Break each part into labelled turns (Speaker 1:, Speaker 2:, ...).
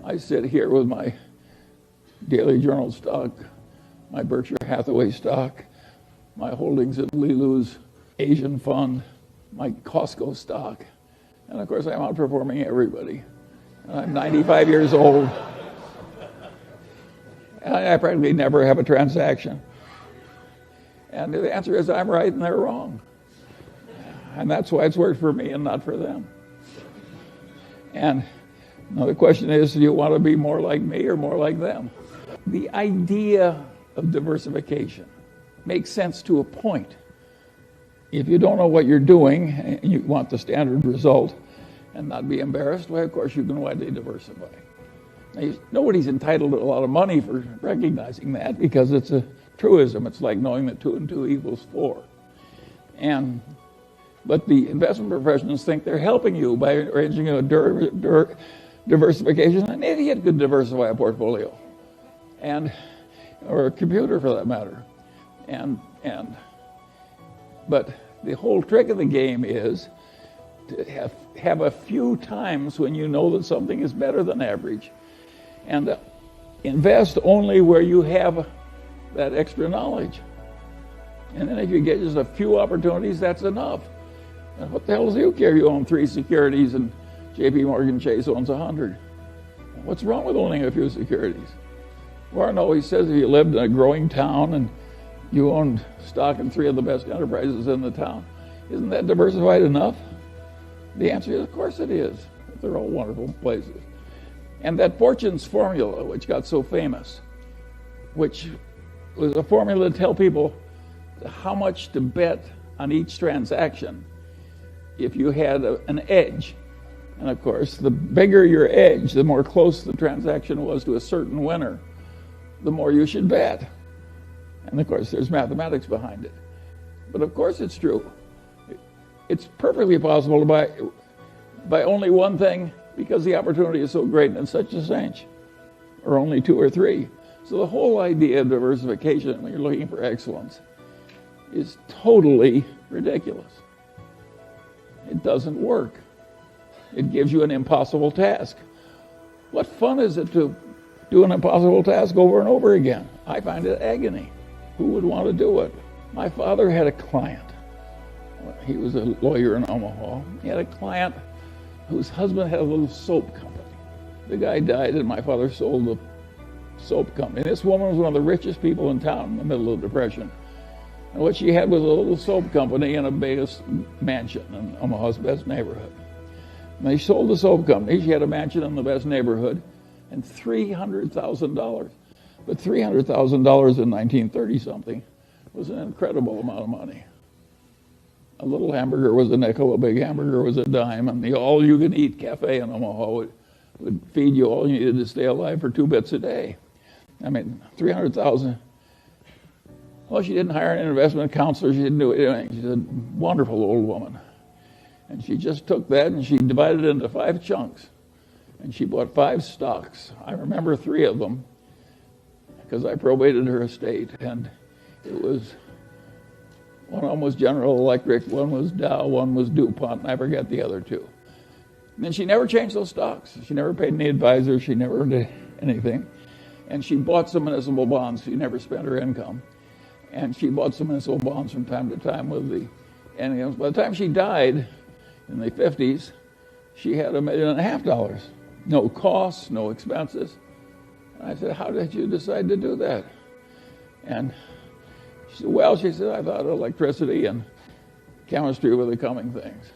Speaker 1: I sit here with my Daily Journal stock, my Berkshire Hathaway stock, my holdings in Lilu's Asian fund, my Costco stock, and of course I'm outperforming everybody. And I'm 95 years old, and I practically never have a transaction. And the answer is I'm right and they're wrong. And that's why it's worked for me and not for them. And now the question is, do you want to be more like me or more like them? The idea of diversification makes sense to a point. If you don't know what you're doing and you want the standard result and not be embarrassed, well, of course, you can widely diversify. Now, nobody's entitled to a lot of money for recognizing that because it's a truism. It's like knowing that 2 and 2 equals 4. But the investment professionals think they're helping you by arranging a diversification. An idiot could diversify a portfolio, or a computer for that matter. But the whole trick of the game is to have a few times when you know that something is better than average, and invest only where you have that extra knowledge. And then if you get just a few opportunities, that's enough. And what the hell does you care? You own 3 securities and J.P. Morgan Chase owns 100. What's wrong with owning a few securities? Warren always says if you lived in a growing town and you owned stock in 3 of the best enterprises in the town, isn't that diversified enough? The answer is, of course it is. They're all wonderful places. And that Fortune's formula, which got so famous, which was a formula to tell people how much to bet on each transaction if you had an edge. And of course, the bigger your edge, the more close the transaction was to a certain winner, the more you should bet. And of course, there's mathematics behind it. But of course it's true. It's perfectly possible to buy only one thing because the opportunity is so great and such a cinch, or only 2 or 3. So the whole idea of diversification when you're looking for excellence is totally ridiculous. It doesn't work. It gives you an impossible task. What fun is it to do an impossible task over and over again? I find it agony. Who would want to do it? My father had a client. He was a lawyer in Omaha. He had a client whose husband had a little soap company. The guy died and my father sold the soap company. This woman was one of the richest people in town in the middle of the Depression. And what she had was a little soap company in a Vegas mansion in Omaha's best neighborhood. And they sold the soap company. She had a mansion in the best neighborhood and $300,000. But $300,000 in 1930-something was an incredible amount of money. A little hamburger was a nickel, a big hamburger was a dime, and the all-you-can-eat cafe in Omaha would feed you all you needed to stay alive for 2 bits a day. I mean, $300,000. Well, she didn't hire an investment counselor. She didn't do anything. She's a wonderful old woman. And she just took that and she divided it into 5 chunks. And she bought 5 stocks. I remember 3 of them because I probated her estate. And it was, one of them was General Electric, one was Dow, one was DuPont, and I forget the other 2. And then she never changed those stocks. She never paid any advisor. She never did anything. And she bought some municipal bonds. She never spent her income. And she bought some municipal bonds from time to time with the income. By the time she died in the 50s, she had $1.5 million. No costs, no expenses. And I said, how did you decide to do that? And she said, well, she said, I thought electricity and chemistry were the coming things.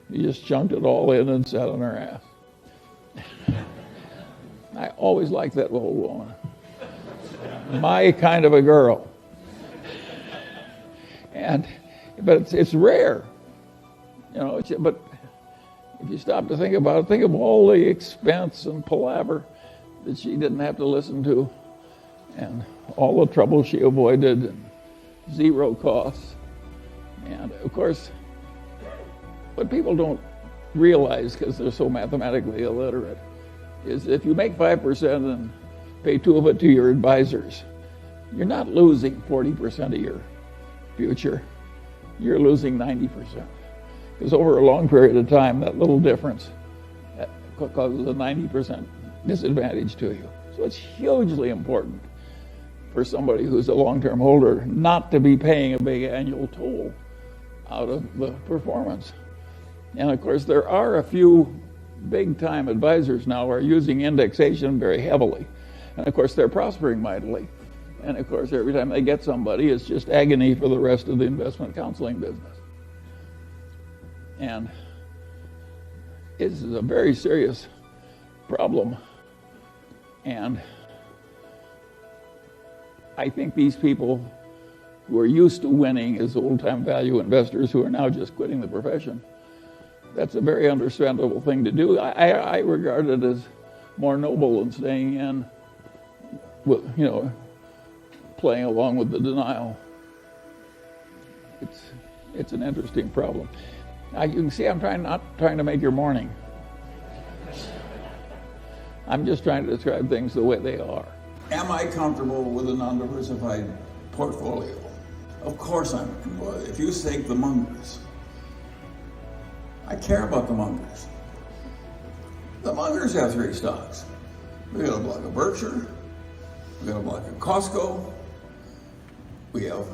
Speaker 1: You just chunked it all in and sat on her ass. I always liked that old woman. My kind of a girl. But it's rare, you know. But if you stop to think about it, think of all the expense and palaver that she didn't have to listen to, and all the trouble she avoided, and 0 costs. And of course, what people don't realize, because they're so mathematically illiterate, is if you make 5% and pay 2 of it to your advisors, you're not losing 40% of your future. You're losing 90%. Because over a long period of time, that little difference causes a 90% disadvantage to you. So it's hugely important for somebody who's a long-term holder not to be paying a big annual toll out of the performance. And of course, there are a few big-time advisors now who are using indexation very heavily. And of course, they're prospering mightily. And of course, every time they get somebody, it's just agony for the rest of the investment counseling business. And this is a very serious problem. And I think these people who are used to winning as old-time value investors who are now just quitting the profession, that's a very understandable thing to do. I regard it as more noble than staying in, with, playing along with the denial. It's an interesting problem. Now, you can see I'm not trying to make your morning. I'm just trying to describe things the way they are. Am I comfortable with a non-diversified portfolio? Of course I'm. If you take the Mungers, I care about the Mungers. The Mungers have 3 stocks. We got a block of Berkshire, we got a block of Costco, we have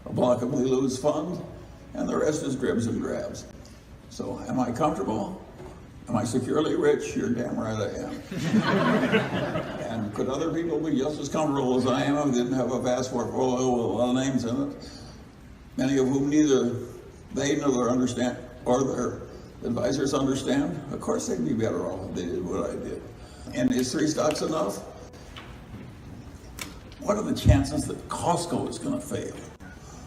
Speaker 1: a block of Lilu's fund, and the rest is dribs and drabs. So am I comfortable? Am I securely rich? You're damn right I am. And could other people be just as comfortable as I am if they didn't have a vast portfolio with a lot of names in it, many of whom neither they nor understand or their advisors understand? Of course they'd be better off if they did what I did. And is 3 stocks enough? What are the chances that Costco is going to fail?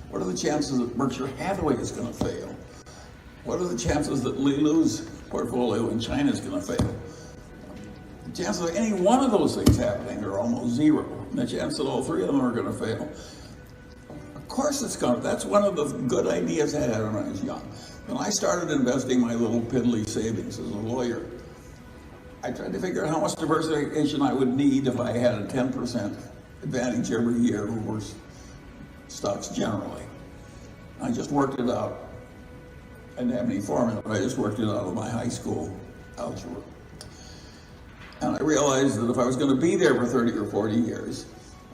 Speaker 1: What are the chances that Berkshire Hathaway is going to fail? What are the chances that Lilu's portfolio in China is going to fail? The chances of any one of those things happening are almost zero. And the chance that all 3 of them are going to fail, of course it's going to. That's one of the good ideas I had when I was young. When I started investing my little piddly savings as a lawyer, I tried to figure out how much diversification I would need if I had a 10% advantage every year over stocks generally. I just worked it out. I didn't have any formula, but I just worked it out of my high school algebra. And I realized that if I was going to be there for 30 or 40 years,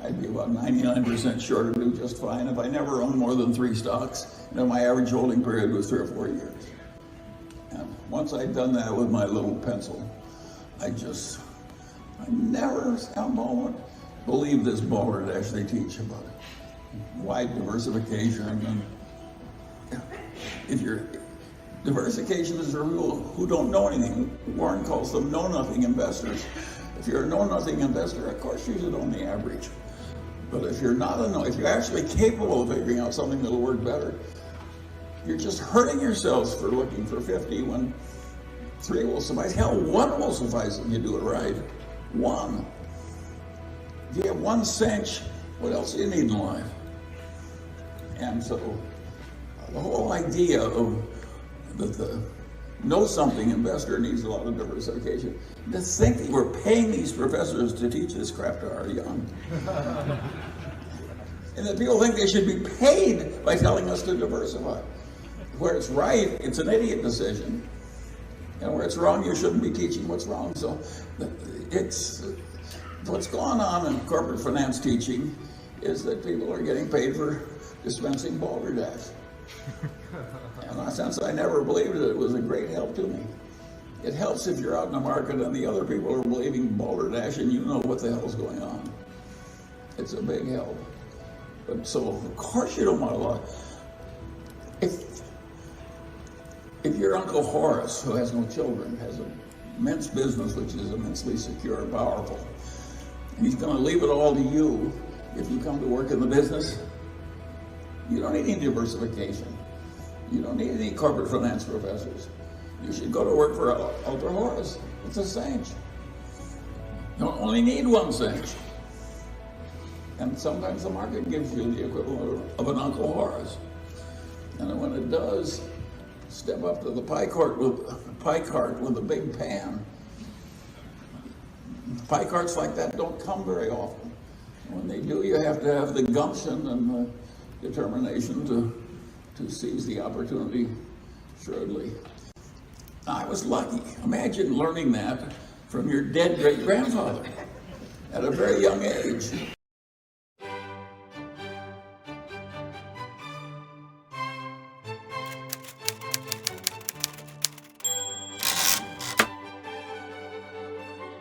Speaker 1: I'd be about 99% sure to do just fine if I never owned more than 3 stocks, and my average holding period was 3 or 4 years. And once I'd done that with my little pencil, I never a moment believed this Balderdash they teach about wide diversification. And if you're diversification is a rule who don't know anything. Warren calls them know-nothing investors. If you're a know-nothing investor, of course you should own the average. But if you're not if you're actually capable of figuring out something that'll work better, you're just hurting yourselves for looking for 50 when 3 will suffice. Hell, 1 will suffice if you do it right. 1. If you have 1 cinch, what else do you need in life? And so the whole idea of that the know-something investor needs a lot of diversification. To think that we're paying these professors to teach this crap to our young. And that people think they should be paid by telling us to diversify. Where it's right, it's an idiot decision. And where it's wrong, you shouldn't be teaching what's wrong. So it's what's going on in corporate finance teaching is that people are getting paid for dispensing Balderdash. And since I never believed it, it was a great help to me. It helps if you're out in the market and the other people are believing Balderdash and you know what the hell's going on. It's a big help. But so, of course you don't want a lot. If your Uncle Horace, who has no children, has an immense business which is immensely secure and powerful, and he's going to leave it all to you if you come to work in the business, you don't need any diversification. You don't need any corporate finance professors. You should go to work for Uncle Horace. It's a cinch. You only need 1 cinch. And sometimes the market gives you the equivalent of an Uncle Horace. And when it does, step up to the pie cart with a big pan. Pie carts like that don't come very often. When they do, you have to have the gumption and the determination to seize the opportunity shrewdly. I was lucky. Imagine learning that from your dead great-grandfather at a very young age.